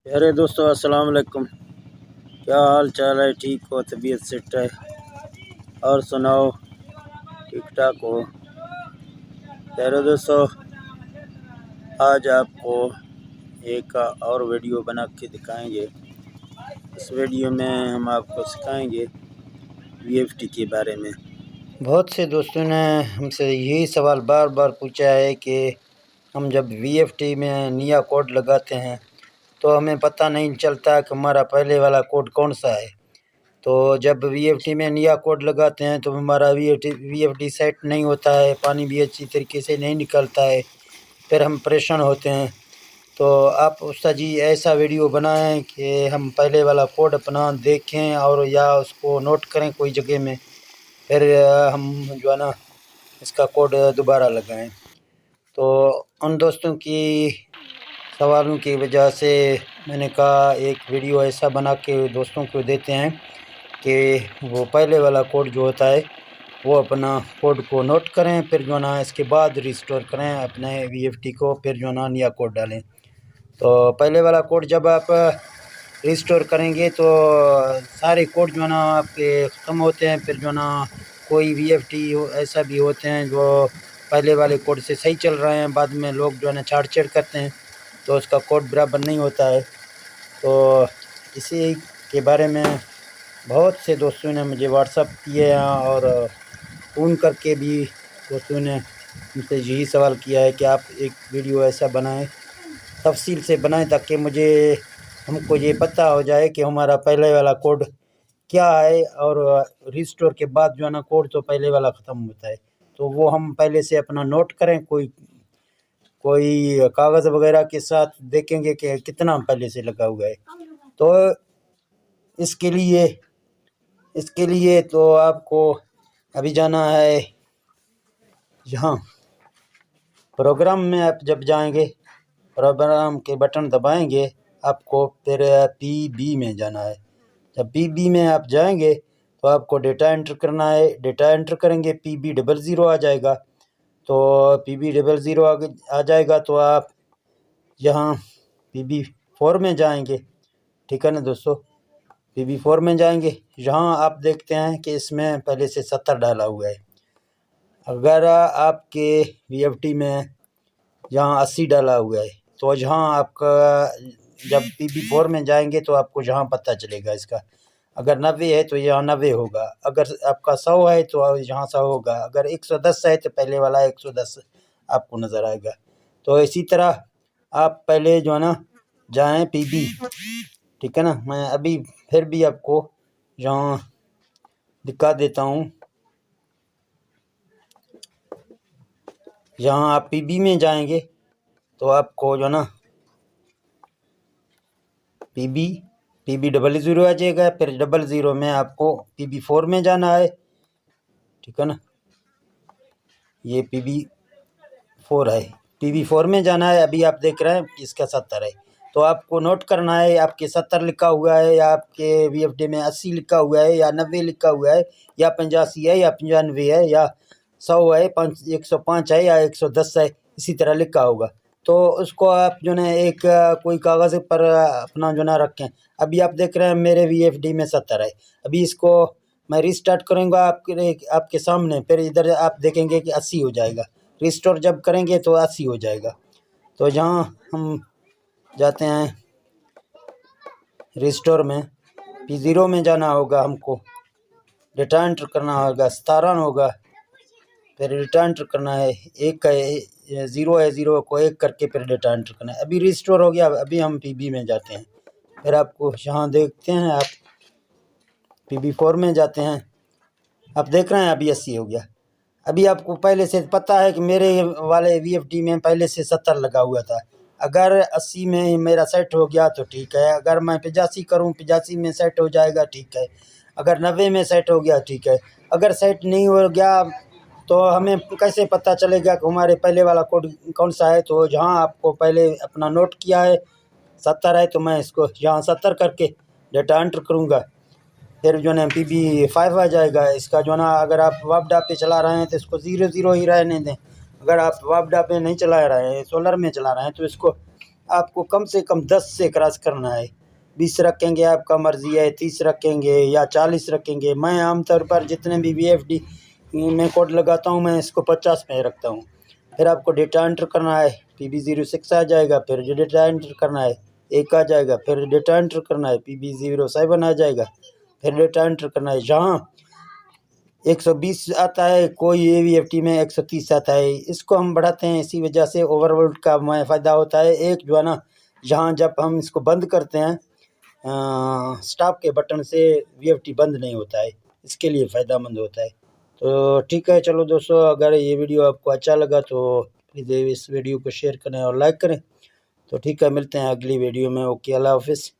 प्यारे दोस्तों अस्सलाम वालेकुम। क्या हाल चाल है? ठीक हो? तबीयत सेट है? और सुनाओ, ठीक ठाक हो? प्यारे दोस्तों, आज आपको एक और वीडियो बना के दिखाएंगे। इस वीडियो में हम आपको सिखाएंगे वीएफटी के बारे में। बहुत से दोस्तों ने हमसे यही सवाल बार बार पूछा है कि हम जब वीएफटी में नया कोड लगाते हैं तो हमें पता नहीं चलता कि हमारा पहले वाला कोड कौन सा है। तो जब वीएफटी में नया कोड लगाते हैं तो हमारा वीएफटी सेट नहीं होता है, पानी भी अच्छी तरीके से नहीं निकलता है, फिर हम परेशान होते हैं। तो आप उस्ताद जी ऐसा वीडियो बनाएं कि हम पहले वाला कोड अपना देखें और या उसको नोट करें कोई जगह में, फिर हम जो है ना इसका कोड दोबारा लगाएं। तो उन दोस्तों की सवालों की वजह से मैंने कहा एक वीडियो ऐसा बना के दोस्तों को देते हैं कि वो पहले वाला कोड जो होता है वो अपना कोड को नोट करें, फिर जो ना इसके बाद रिस्टोर करें अपने वीएफटी को, फिर जो ना नया कोड डालें। तो पहले वाला कोड जब आप रिस्टोर करेंगे तो सारे कोड जो ना आपके ख़त्म होते हैं, फिर जो ना कोई वीएफटी ऐसा भी होते हैं जो पहले वाले कोड से सही चल रहे हैं, बाद में लोग जो है ना छाड़-छेड़ करते हैं तो उसका कोड बराबर नहीं होता है। तो इसी के बारे में बहुत से दोस्तों ने मुझे व्हाट्सअप किए हैं और फ़ोन करके भी दोस्तों ने मुझसे यही सवाल किया है कि आप एक वीडियो ऐसा बनाएं, तफसील से बनाएं, ताकि हमको ये पता हो जाए कि हमारा पहले वाला कोड क्या है और रिस्टोर के बाद जो है ना कोड तो पहले वाला ख़त्म होता है। तो वो हम पहले से अपना नोट करें, कोई कागज़ वगैरह के साथ देखेंगे कि कितना पहले से लगा हुआ है। तो इसके लिए तो आपको अभी जाना है यहाँ प्रोग्राम में। आप जब जाएंगे प्रोग्राम के बटन दबाएंगे, आपको फिर पीबी में जाना है। जब पीबी में आप जाएंगे तो आपको डेटा एंटर करना है। डेटा एंटर करेंगे PB00 आ जाएगा। तो PB00 आ जाएगा तो आप यहाँ PB4 में जाएंगे, ठीक है ना दोस्तों। PB4 में जाएंगे, यहाँ आप देखते हैं कि इसमें पहले से 70 डाला हुआ है। अगर आपके वीएफटी में यहाँ 80 डाला हुआ है तो यहाँ आपका जब PB4 में जाएंगे तो आपको यहाँ पता चलेगा इसका। अगर 90 है तो यहाँ 90 होगा, अगर आपका 100 है तो यहाँ 100 होगा, अगर 110 है तो पहले वाला 110 आपको नज़र आएगा। तो इसी तरह आप पहले जो है ना जाएँ पीबी, ठीक है ना। मैं अभी फिर भी आपको यहाँ दिखा देता हूँ। यहाँ आप पीबी में जाएंगे तो आपको जो ना PB00 आ जाएगा, फिर 00 में आपको PB4 में जाना है, ठीक है ना। ये PB4 है, PB4 में जाना है। अभी आप देख रहे हैं इसका 70 है, तो आपको नोट करना है आपके 70 लिखा हुआ है या आपके वीएफडी में 80 लिखा हुआ है या 90 लिखा हुआ है या 85 है या 95 है या 100 है, 105 है या 110 है, इसी तरह लिखा होगा। तो उसको आप जो है एक कोई कागज़ पर अपना जो ना रखें। अभी आप देख रहे हैं मेरे वीएफडी में 70 है। अभी इसको मैं रिस्टार्ट करूँगा आपके सामने, फिर इधर आप देखेंगे कि 80 हो जाएगा। रिस्टोर जब करेंगे तो 80 हो जाएगा। तो जहाँ हम जाते हैं रिस्टोर में, P0 में जाना होगा, हमको डेटा एंटर करना होगा, 17 होगा, फिर डेटा एंटर करना है। एक है 0 है, 0 को 1 करके फिर डेटा एंटर करना है। अभी रिस्टोर हो गया, अभी हम PB में जाते हैं। फिर आपको यहाँ देखते हैं, आप PB4 में जाते हैं, आप देख रहे हैं अभी 80 हो गया। अभी आपको पहले से पता है कि मेरे वाले वीएफडी में पहले से 70 लगा हुआ था। अगर 80 में मेरा सेट हो गया तो ठीक है, अगर मैं 85 करूं 85 में सेट हो जाएगा, ठीक है। अगर 90 में सेट हो गया, ठीक है। अगर सेट नहीं हो गया तो हमें कैसे पता चलेगा कि हमारे पहले वाला कोड कौन सा है। तो जहाँ आपको पहले अपना नोट किया है 70 है, तो मैं इसको यहाँ 70 करके डेटा एंटर करूँगा, फिर जो है PB5 आ जाएगा इसका। जो ना अगर आप वापडा पे चला रहे हैं तो इसको 00 ही रहने दें। अगर आप वापडा पे नहीं चला रहे हैं, सोलर में चला रहे हैं, तो इसको आपको कम से कम 10 से क्रॉस करना है। 20 रखेंगे आपका मर्जी है, 30 रखेंगे या 40 रखेंगे। मैं आमतौर पर जितने भी VFD में कोड लगाता हूँ मैं इसको 50 में रखता हूँ। फिर आपको डेटा एंटर करना है, PB06 आ जाएगा, फिर डेटा एंटर करना है 1 आ जाएगा, फिर डेटा एंटर करना है PB07 आ जाएगा, फिर डेटा एंटर करना है। जहाँ 120 आता है कोई AVFT में 130 आता है, इसको हम बढ़ाते हैं। इसी वजह से ओवरवोल्ट का फ़ायदा होता है। एक जो है ना, जहाँ जब हम इसको बंद करते हैं स्टॉप के बटन से VFT बंद नहीं होता है, इसके लिए फ़ायदेमंद होता है। तो ठीक है, चलो दोस्तों, अगर ये वीडियो आपको अच्छा लगा तो प्लीज़ इस वीडियो को शेयर करें और लाइक करें। तो ठीक है, मिलते हैं अगली वीडियो में। ओके, अल्लाह हाफिज़।